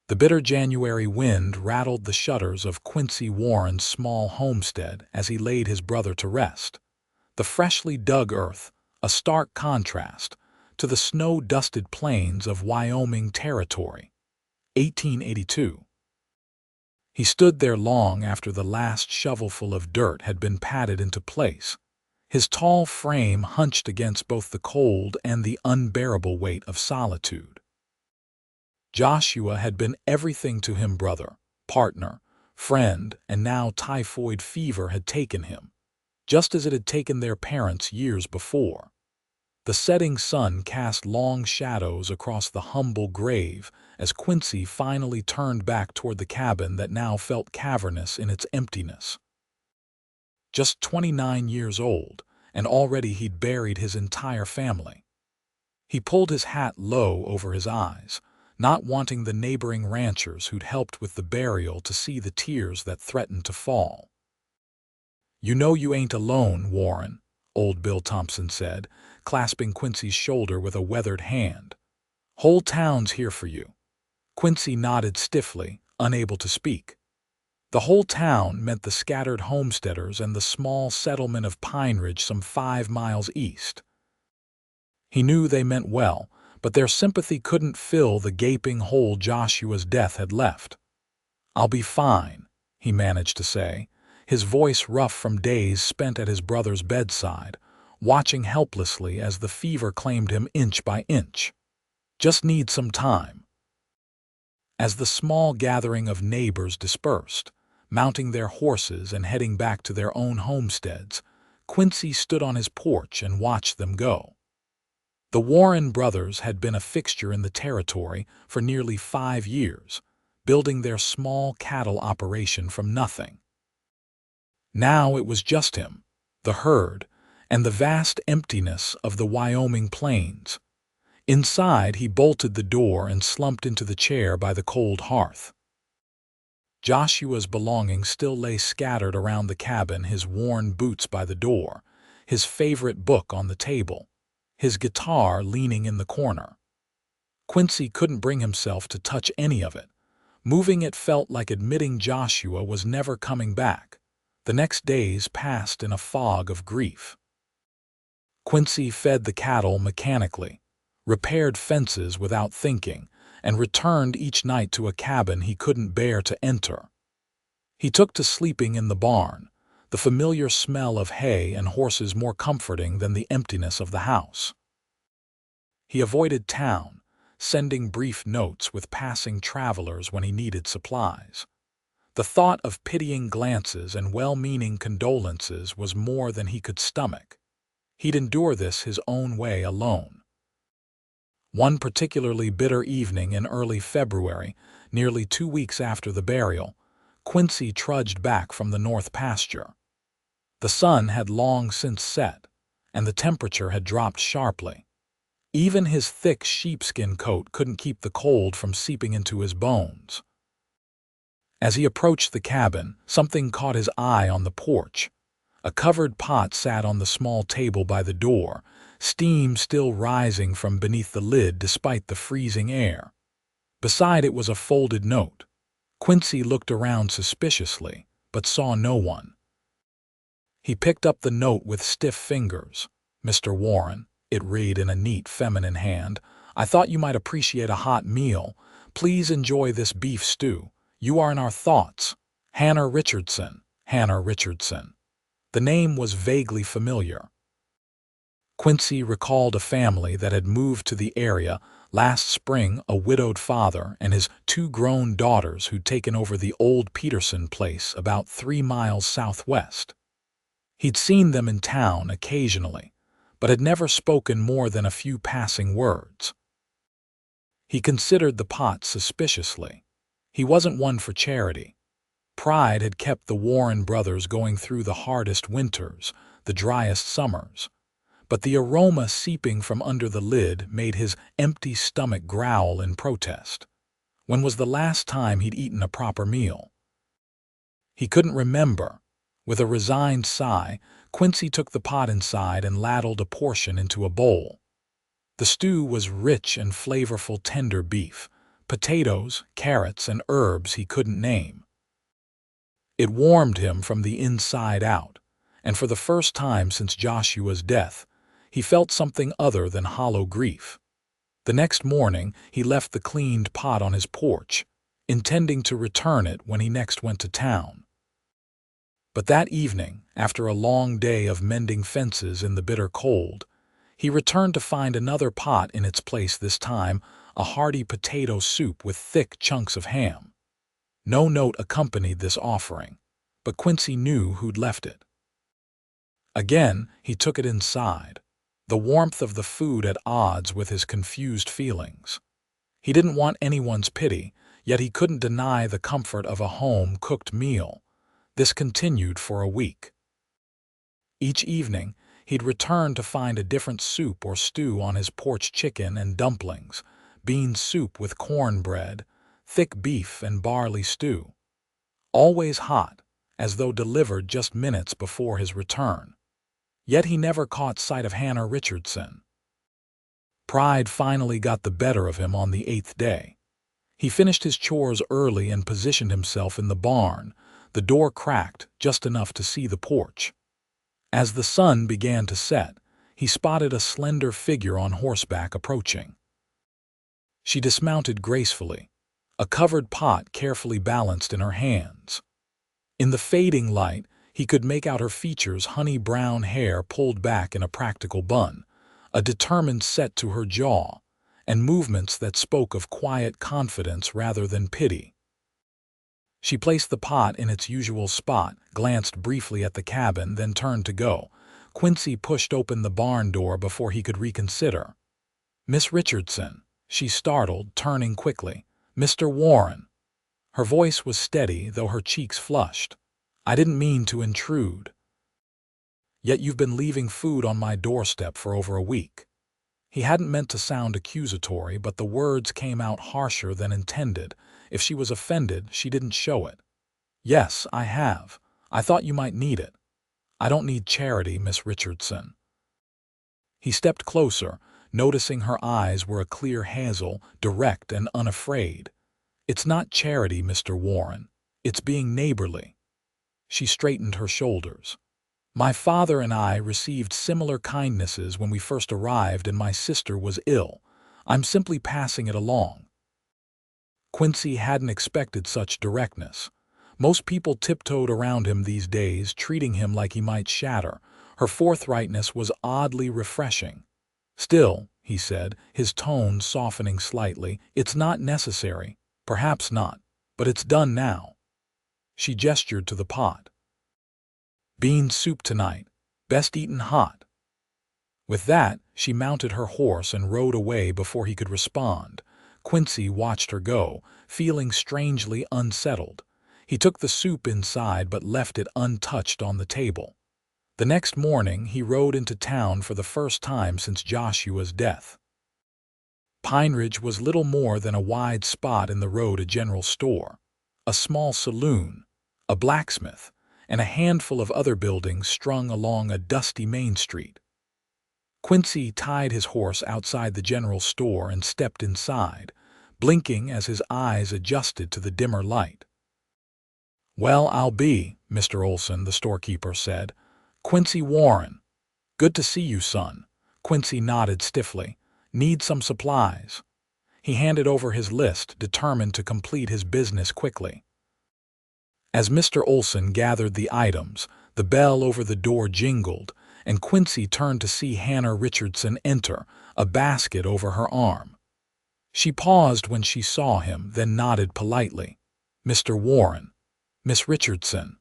The bitter January wind rattled the shutters of Quincy Warren's small homestead as he laid his brother to rest. The freshly dug earth, a stark contrast to the snow-dusted plains of Wyoming Territory. 1882. He stood there long after the last shovelful of dirt had been patted into place, his tall frame hunched against both the cold and the unbearable weight of solitude. Joshua had been everything to him: brother, partner, friend, and now typhoid fever had taken him, just as it had taken their parents years before. The setting sun cast long shadows across the humble grave as Quincy finally turned back toward the cabin that now felt cavernous in its emptiness. Just 29 years old, and already he'd buried his entire family. He pulled his hat low over his eyes, not wanting the neighboring ranchers who'd helped with the burial to see the tears that threatened to fall. "You know you ain't alone, Warren," old Bill Thompson said, clasping Quincy's shoulder with a weathered hand. "Whole town's here for you." Quincy nodded stiffly, unable to speak. The whole town meant the scattered homesteaders and the small settlement of Pine Ridge some 5 miles east. He knew they meant well, but their sympathy couldn't fill the gaping hole Joshua's death had left. "I'll be fine," he managed to say, his voice rough from days spent at his brother's bedside, watching helplessly as the fever claimed him inch by inch. "Just need some time." As the small gathering of neighbors dispersed, mounting their horses and heading back to their own homesteads, Quincy stood on his porch and watched them go. The Warren brothers had been a fixture in the territory for nearly 5 years, building their small cattle operation from nothing. Now it was just him, the herd, and the vast emptiness of the Wyoming plains. Inside, he bolted the door and slumped into the chair by the cold hearth. Joshua's belongings still lay scattered around the cabin: his worn boots by the door, his favorite book on the table, his guitar leaning in the corner. Quincy couldn't bring himself to touch any of it. Moving it felt like admitting Joshua was never coming back. The next days passed in a fog of grief. Quincy fed the cattle mechanically, repaired fences without thinking, and returned each night to a cabin he couldn't bear to enter. He took to sleeping in the barn, the familiar smell of hay and horses more comforting than the emptiness of the house. He avoided town, sending brief notes with passing travelers when he needed supplies. The thought of pitying glances and well-meaning condolences was more than he could stomach. He'd endure this his own way alone. One particularly bitter evening in early February, nearly 2 weeks after the burial, Quincy trudged back from the north pasture. The sun had long since set, and the temperature had dropped sharply. Even his thick sheepskin coat couldn't keep the cold from seeping into his bones. As he approached the cabin, something caught his eye on the porch. A covered pot sat on the small table by the door, steam still rising from beneath the lid despite the freezing air. Beside it was a folded note. Quincy looked around suspiciously, but saw no one. He picked up the note with stiff fingers. "Mr. Warren," it read in a neat feminine hand, "I thought you might appreciate a hot meal. Please enjoy this beef stew. You are in our thoughts. Hannah Richardson." Hannah Richardson. The name was vaguely familiar. Quincy recalled a family that had moved to the area last spring, a widowed father and his 2 grown daughters who'd taken over the old Peterson place about 3 miles southwest. He'd seen them in town occasionally, but had never spoken more than a few passing words. He considered the pot suspiciously. He wasn't one for charity. Pride had kept the Warren brothers going through the hardest winters, the driest summers. But the aroma seeping from under the lid made his empty stomach growl in protest. When was the last time he'd eaten a proper meal? He couldn't remember. With a resigned sigh, Quincy took the pot inside and ladled a portion into a bowl. The stew was rich and flavorful tender beef, potatoes, carrots, and herbs he couldn't name. It warmed him from the inside out, and for the first time since Joshua's death, he felt something other than hollow grief. The next morning, he left the cleaned pot on his porch, intending to return it when he next went to town. But that evening, after a long day of mending fences in the bitter cold, he returned to find another pot in its place, this time a hearty potato soup with thick chunks of ham. No note accompanied this offering, but Quincy knew who'd left it. Again, he took it inside, the warmth of the food at odds with his confused feelings. He didn't want anyone's pity, yet he couldn't deny the comfort of a home-cooked meal. This continued for a week. Each evening, he'd return to find a different soup or stew on his porch: chicken and dumplings, bean soup with cornbread, thick beef and barley stew. Always hot, as though delivered just minutes before his return. Yet he never caught sight of Hannah Richardson. Pride finally got the better of him on the 8th day. He finished his chores early and positioned himself in the barn, the door cracked just enough to see the porch. As the sun began to set, he spotted a slender figure on horseback approaching. She dismounted gracefully, a covered pot carefully balanced in her hands. In the fading light, he could make out her features: honey-brown hair pulled back in a practical bun, a determined set to her jaw, and movements that spoke of quiet confidence rather than pity. She placed the pot in its usual spot, glanced briefly at the cabin, then turned to go. Quincy pushed open the barn door before he could reconsider. "Miss Richardson," she startled, turning quickly. "Mr. Warren." Her voice was steady, though her cheeks flushed. "I didn't mean to intrude." "Yet you've been leaving food on my doorstep for over a week." He hadn't meant to sound accusatory, but the words came out harsher than intended. If she was offended, she didn't show it. "Yes, I have. I thought you might need it." "I don't need charity, Miss Richardson." He stepped closer, noticing her eyes were a clear hazel, direct and unafraid. "It's not charity, Mr. Warren. It's being neighborly." She straightened her shoulders. "My father and I received similar kindnesses when we first arrived and my sister was ill. I'm simply passing it along." Quincy hadn't expected such directness. Most people tiptoed around him these days, treating him like he might shatter. Her forthrightness was oddly refreshing. "Still," he said, his tone softening slightly, "it's not necessary. Perhaps not. But it's done now." She gestured to the pot. "Bean soup tonight. Best eaten hot." With that, she mounted her horse and rode away before he could respond. Quincy watched her go, feeling strangely unsettled. He took the soup inside but left it untouched on the table. The next morning, he rode into town for the first time since Joshua's death. Pine Ridge was little more than a wide spot in the road: a general store, a small saloon, a blacksmith, and a handful of other buildings strung along a dusty main street. Quincy tied his horse outside the general store and stepped inside, blinking as his eyes adjusted to the dimmer light. "Well, I'll be," Mr. Olson, the storekeeper, said. "Quincy Warren." "Good to see you, son." Quincy nodded stiffly. "Need some supplies." He handed over his list, determined to complete his business quickly. As Mr. Olson gathered the items, the bell over the door jingled, and Quincy turned to see Hannah Richardson enter, a basket over her arm. She paused when she saw him, then nodded politely. "Mr. Warren." "Miss Richardson."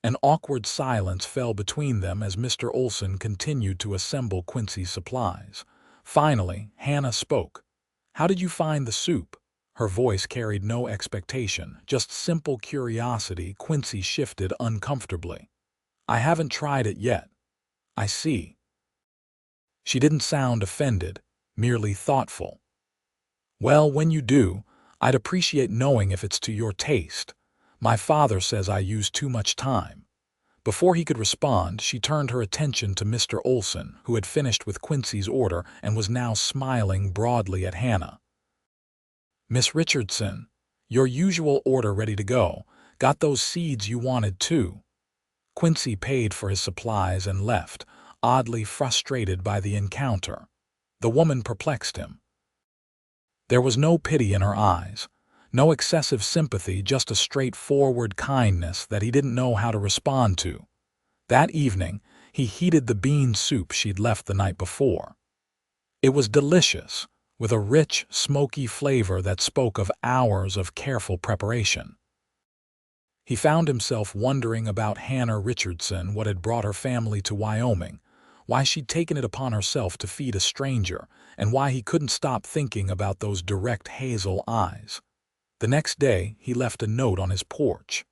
An awkward silence fell between them as Mr. Olson continued to assemble Quincy's supplies. Finally, Hannah spoke. "How did you find the soup?" Her voice carried no expectation, just simple curiosity. Quincy shifted uncomfortably. "I haven't tried it yet." "I see." She didn't sound offended, merely thoughtful. "Well, when you do, I'd appreciate knowing if it's to your taste. My father says I use too much time." Before he could respond, she turned her attention to Mr. Olson, who had finished with Quincy's order and was now smiling broadly at Hannah. "Miss Richardson, your usual order ready to go. Got those seeds you wanted too." Quincy paid for his supplies and left, oddly frustrated by the encounter. The woman perplexed him. There was no pity in her eyes, no excessive sympathy, just a straightforward kindness that he didn't know how to respond to. That evening, he heated the bean soup she'd left the night before. It was delicious, with a rich, smoky flavor that spoke of hours of careful preparation. He found himself wondering about Hannah Richardson, what had brought her family to Wyoming, why she'd taken it upon herself to feed a stranger, and why he couldn't stop thinking about those direct hazel eyes. The next day, he left a note on his porch.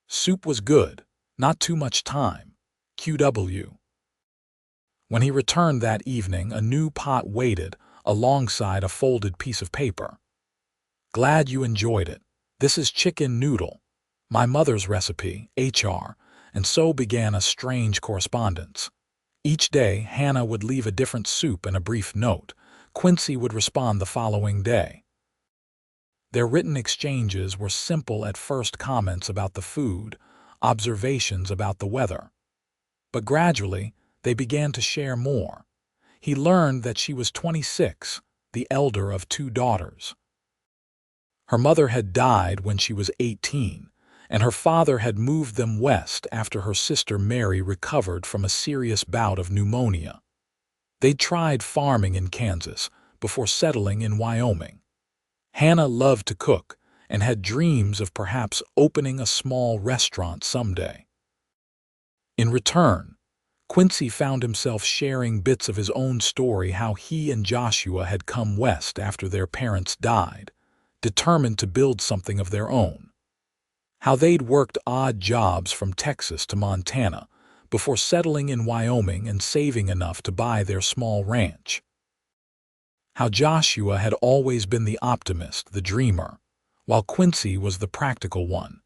Soup was good, not too much time. QW. When he returned that evening, a new pot waited alongside a folded piece of paper. "Glad you enjoyed it. This is chicken noodle, my mother's recipe, HR," and so began a strange correspondence. Each day, Hannah would leave a different soup and a brief note. Quincy would respond the following day. Their written exchanges were simple at first, comments about the food, observations about the weather. But gradually, they began to share more. He learned that she was 26, the elder of 2 daughters. Her mother had died when she was 18, and her father had moved them west after her sister Mary recovered from a serious bout of pneumonia. They'd tried farming in Kansas before settling in Wyoming. Hannah loved to cook and had dreams of perhaps opening a small restaurant someday. In return, Quincy found himself sharing bits of his own story, how he and Joshua had come west after their parents died, determined to build something of their own. How they'd worked odd jobs from Texas to Montana before settling in Wyoming and saving enough to buy their small ranch. How Joshua had always been the optimist, the dreamer, while Quincy was the practical one.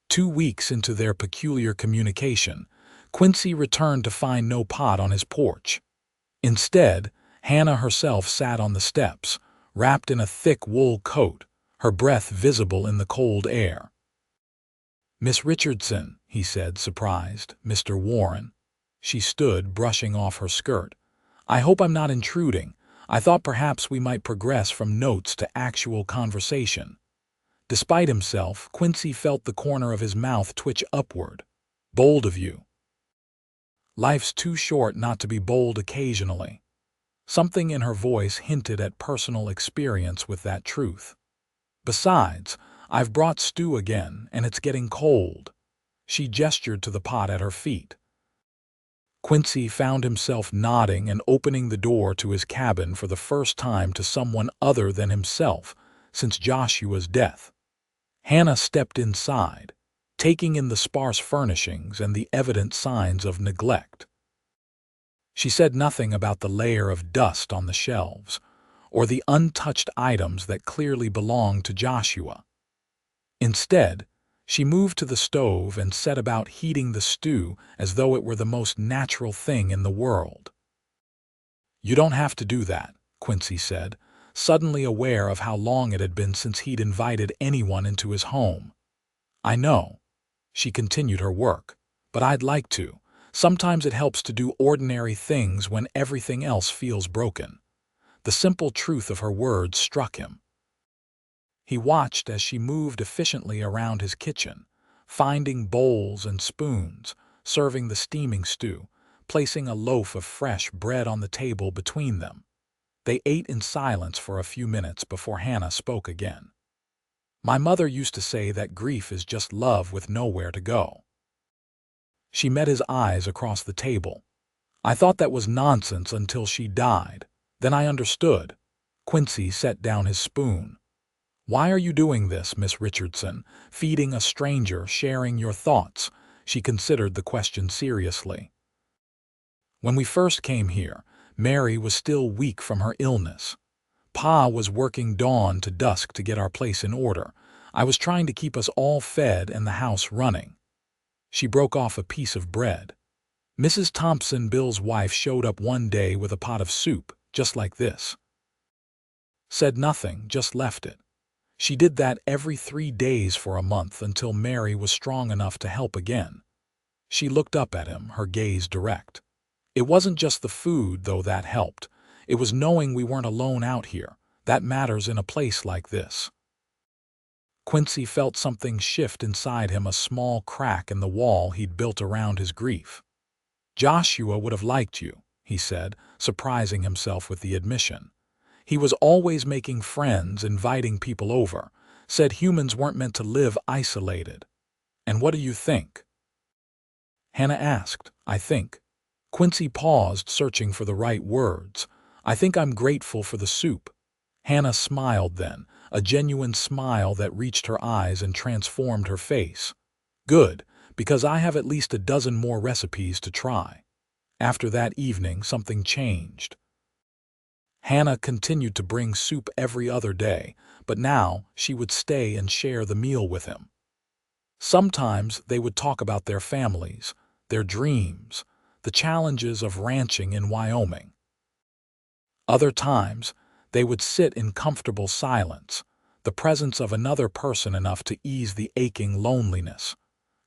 2 weeks into their peculiar communication, Quincy returned to find no pot on his porch. Instead, Hannah herself sat on the steps, wrapped in a thick wool coat, her breath visible in the cold air. "Miss Richardson," he said, surprised. "Mr. Warren." She stood, brushing off her skirt. "I hope I'm not intruding. I thought perhaps we might progress from notes to actual conversation." Despite himself, Quincy felt the corner of his mouth twitch upward. "Bold of you." "Life's too short not to be bold occasionally." Something in her voice hinted at personal experience with that truth. "Besides, I've brought stew again, and it's getting cold." She gestured to the pot at her feet. Quincy found himself nodding and opening the door to his cabin for the first time to someone other than himself since Joshua's death. Hannah stepped inside, taking in the sparse furnishings and the evident signs of neglect. She said nothing about the layer of dust on the shelves, or the untouched items that clearly belonged to Joshua. Instead, she moved to the stove and set about heating the stew as though it were the most natural thing in the world. "You don't have to do that," Quincy said, suddenly aware of how long it had been since he'd invited anyone into his home. "I know." She continued her work. "But I'd like to. Sometimes it helps to do ordinary things when everything else feels broken." The simple truth of her words struck him. He watched as she moved efficiently around his kitchen, finding bowls and spoons, serving the steaming stew, placing a loaf of fresh bread on the table between them. They ate in silence for a few minutes before Hannah spoke again. "My mother used to say that grief is just love with nowhere to go." She met his eyes across the table. "I thought that was nonsense until she died. Then I understood." Quincy set down his spoon. "Why are you doing this, Miss Richardson? Feeding a stranger, sharing your thoughts?" She considered the question seriously. "When we first came here, Mary was still weak from her illness. Pa was working dawn to dusk to get our place in order. I was trying to keep us all fed and the house running." She broke off a piece of bread. "Mrs. Thompson, Bill's wife, showed up one day with a pot of soup, just like this. Said nothing, just left it. She did that every 3 days for a month until Mary was strong enough to help again. She looked up at him, her gaze direct. It wasn't just the food, though, that helped. It was knowing we weren't alone out here. That matters in a place like this. Quincy felt something shift inside him, a small crack in the wall he'd built around his grief. "Joshua would have liked you," he said, surprising himself with the admission. "He was always making friends, inviting people over, said humans weren't meant to live isolated. And what do you think?" Hannah asked. "I think." Quincy paused, searching for the right words. "I think I'm grateful for the soup." Hannah smiled then, a genuine smile that reached her eyes and transformed her face. "Good, because I have at least a dozen more recipes to try." After that evening, something changed. Hannah continued to bring soup every other day, but now she would stay and share the meal with him. Sometimes they would talk about their families, their dreams, the challenges of ranching in Wyoming. Other times, they would sit in comfortable silence, the presence of another person enough to ease the aching loneliness.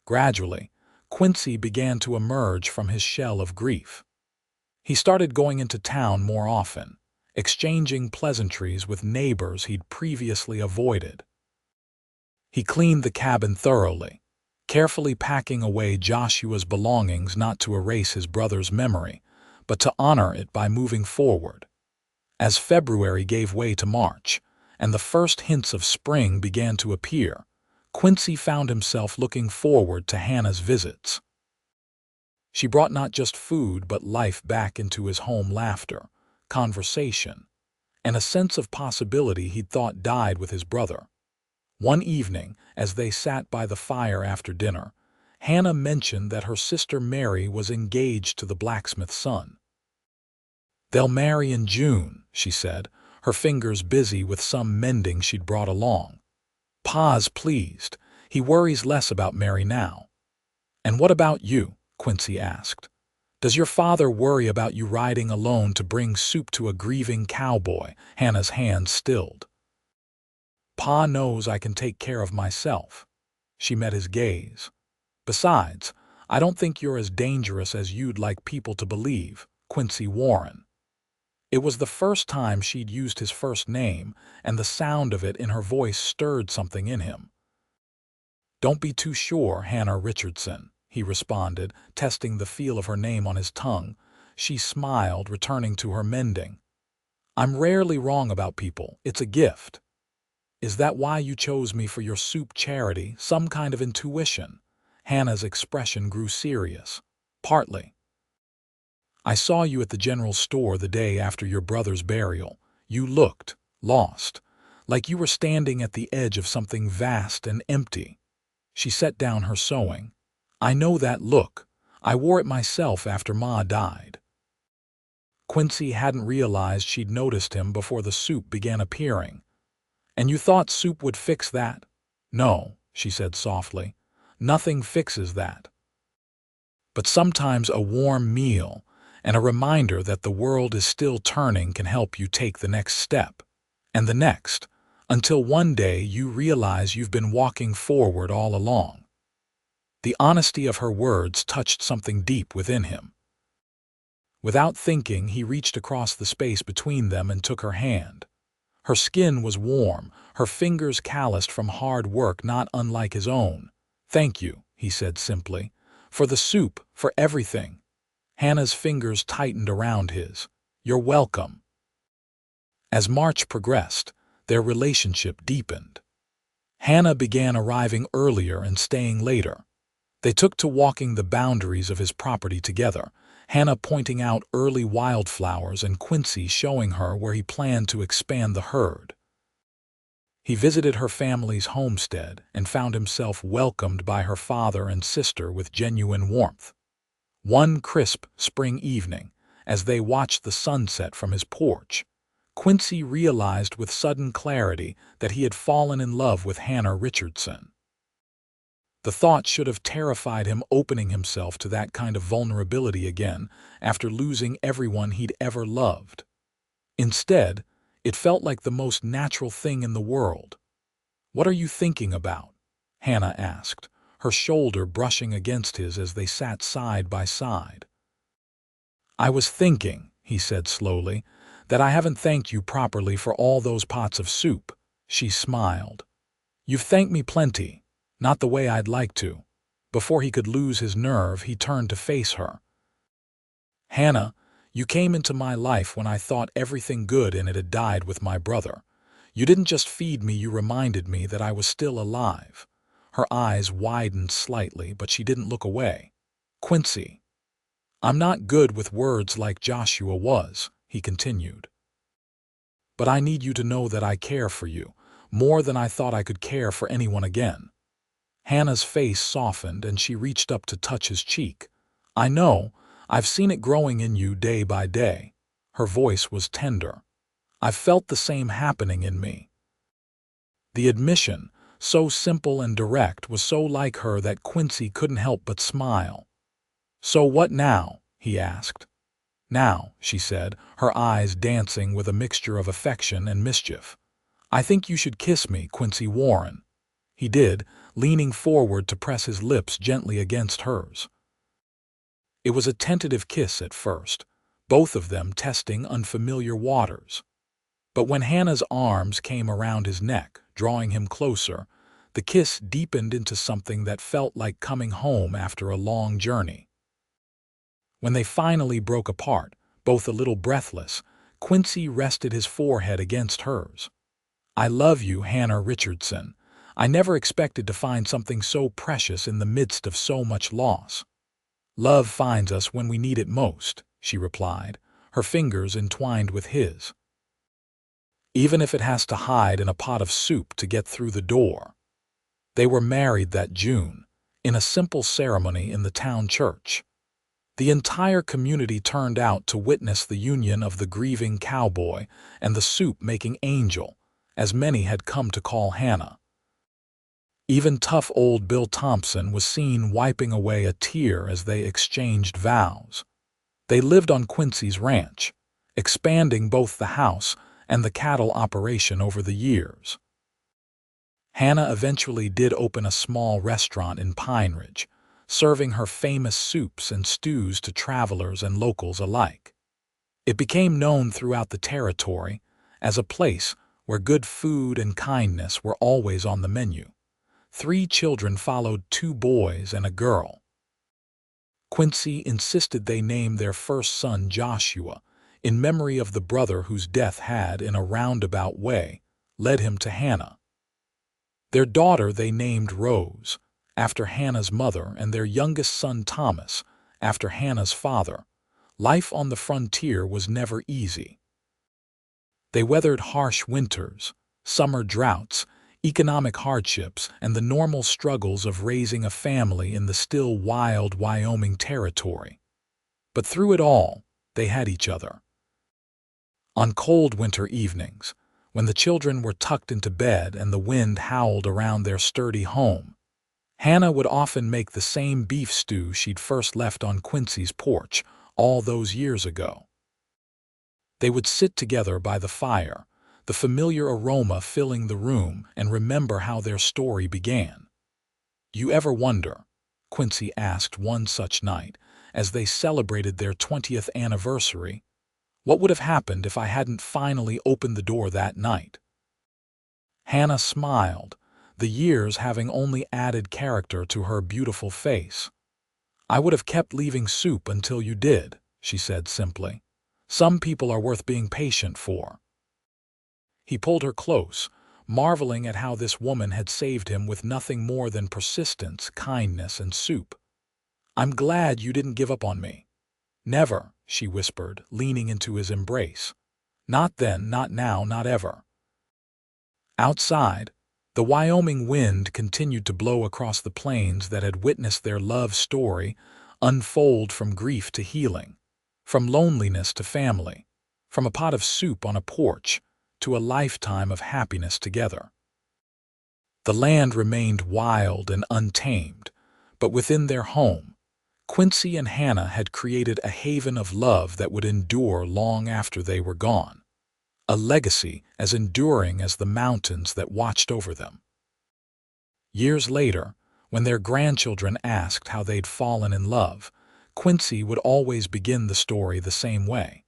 Gradually, Quincy began to emerge from his shell of grief. He started going into town more often, exchanging pleasantries with neighbors he'd previously avoided. He cleaned the cabin thoroughly, carefully packing away Joshua's belongings, not to erase his brother's memory, but to honor it by moving forward. As February gave way to March, and the first hints of spring began to appear, Quincy found himself looking forward to Hannah's visits. She brought not just food but life back into his home, laughter, conversation, and a sense of possibility he'd thought died with his brother. One evening, as they sat by the fire after dinner, Hannah mentioned that her sister Mary was engaged to the blacksmith's son. "They'll marry in June," she said, her fingers busy with some mending she'd brought along. "Pa's pleased. He worries less about Mary now." "And what about you?" Quincy asked. "Does your father worry about you riding alone to bring soup to a grieving cowboy?" Hannah's hand stilled. "Pa knows I can take care of myself." She met his gaze. "Besides, I don't think you're as dangerous as you'd like people to believe, Quincy Warren." It was the first time she'd used his first name, and the sound of it in her voice stirred something in him. "Don't be too sure, Hannah Richardson," he responded, testing the feel of her name on his tongue. She smiled, returning to her mending. "I'm rarely wrong about people. It's a gift." "Is that why you chose me for your soup charity, some kind of intuition?" Hannah's expression grew serious. "Partly. I saw you at the general store the day after your brother's burial. You looked lost, like you were standing at the edge of something vast and empty." She set down her sewing. "I know that look. I wore it myself after Ma died." Quincy hadn't realized she'd noticed him before the soup began appearing. "And you thought soup would fix that?" "No," she said softly. "Nothing fixes that. But sometimes a warm meal and a reminder that the world is still turning can help you take the next step, and the next, until one day you realize you've been walking forward all along." The honesty of her words touched something deep within him. Without thinking, he reached across the space between them and took her hand. Her skin was warm, her fingers calloused from hard work not unlike his own. "Thank you," he said simply, "for the soup, for everything." Hannah's fingers tightened around his. "You're welcome." As March progressed, their relationship deepened. Hannah began arriving earlier and staying later. They took to walking the boundaries of his property together, Hannah pointing out early wildflowers and Quincy showing her where he planned to expand the herd. He visited her family's homestead and found himself welcomed by her father and sister with genuine warmth. One crisp spring evening, as they watched the sunset from his porch, Quincy realized with sudden clarity that he had fallen in love with Hannah Richardson. The thought should have terrified him, opening himself to that kind of vulnerability again after losing everyone he'd ever loved. Instead, it felt like the most natural thing in the world. "What are you thinking about?" Hannah asked, her shoulder brushing against his as they sat side by side. "I was thinking," he said slowly, "that I haven't thanked you properly for all those pots of soup." She smiled. "You've thanked me plenty, not the way I'd like to." Before he could lose his nerve, he turned to face her. "Hannah, you came into my life when I thought everything good in it had died with my brother. You didn't just feed me, you reminded me that I was still alive." Her eyes widened slightly, but she didn't look away. "Quincy, I'm not good with words like Joshua was," he continued. "But I need you to know that I care for you, more than I thought I could care for anyone again." Hannah's face softened and she reached up to touch his cheek. "I know, I've seen it growing in you day by day." Her voice was tender. "I've felt the same happening in me." The admission, so simple and direct, was so like her that Quincy couldn't help but smile. "So what now?" he asked. "Now," she said, her eyes dancing with a mixture of affection and mischief. "I think you should kiss me, Quincy Warren." He did, leaning forward to press his lips gently against hers. It was a tentative kiss at first, both of them testing unfamiliar waters. But when Hannah's arms came around his neck, drawing him closer, the kiss deepened into something that felt like coming home after a long journey. When they finally broke apart, both a little breathless, Quincy rested his forehead against hers. "I love you, Hannah Richardson. I never expected to find something so precious in the midst of so much loss." "Love finds us when we need it most," she replied, her fingers entwined with his. "Even if it has to hide in a pot of soup to get through the door." They were married that June, in a simple ceremony in the town church. The entire community turned out to witness the union of the grieving cowboy and the soup-making angel, as many had come to call Hannah. Even tough old Bill Thompson was seen wiping away a tear as they exchanged vows. They lived on Quincy's ranch, expanding both the house and the cattle operation over the years. Hannah eventually did open a small restaurant in Pine Ridge, serving her famous soups and stews to travelers and locals alike. It became known throughout the territory as a place where good food and kindness were always on the menu. 3 children followed, 2 boys and a girl. Quincy insisted they name their first son Joshua, in memory of the brother whose death had, in a roundabout way, led him to Hannah. Their daughter they named Rose, after Hannah's mother, and their youngest son Thomas, after Hannah's father. Life on the frontier was never easy. They weathered harsh winters, summer droughts, economic hardships, and the normal struggles of raising a family in the still wild Wyoming territory. But through it all, they had each other. On cold winter evenings, when the children were tucked into bed and the wind howled around their sturdy home, Hannah would often make the same beef stew she'd first left on Quincy's porch all those years ago. They would sit together by the fire, the familiar aroma filling the room, and remember how their story began. "You ever wonder," Quincy asked one such night, as they celebrated their 20th anniversary, "what would have happened if I hadn't finally opened the door that night?" Hannah smiled, the years having only added character to her beautiful face. "I would have kept leaving soup until you did," she said simply. "Some people are worth being patient for." He pulled her close, marveling at how this woman had saved him with nothing more than persistence, kindness, and soup. "I'm glad you didn't give up on me." "Never," she whispered, leaning into his embrace. "Not then, not now, not ever." Outside, the Wyoming wind continued to blow across the plains that had witnessed their love story unfold from grief to healing, from loneliness to family, from a pot of soup on a porch to a lifetime of happiness together. The land remained wild and untamed, but within their home, Quincy and Hannah had created a haven of love that would endure long after they were gone, a legacy as enduring as the mountains that watched over them. Years later, when their grandchildren asked how they'd fallen in love, Quincy would always begin the story the same way.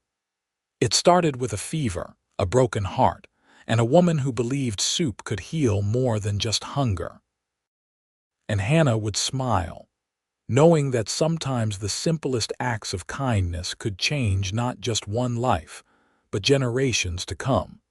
It started with a fever, a broken heart, and a woman who believed soup could heal more than just hunger. And Hannah would smile, knowing that sometimes the simplest acts of kindness could change not just one life, but generations to come.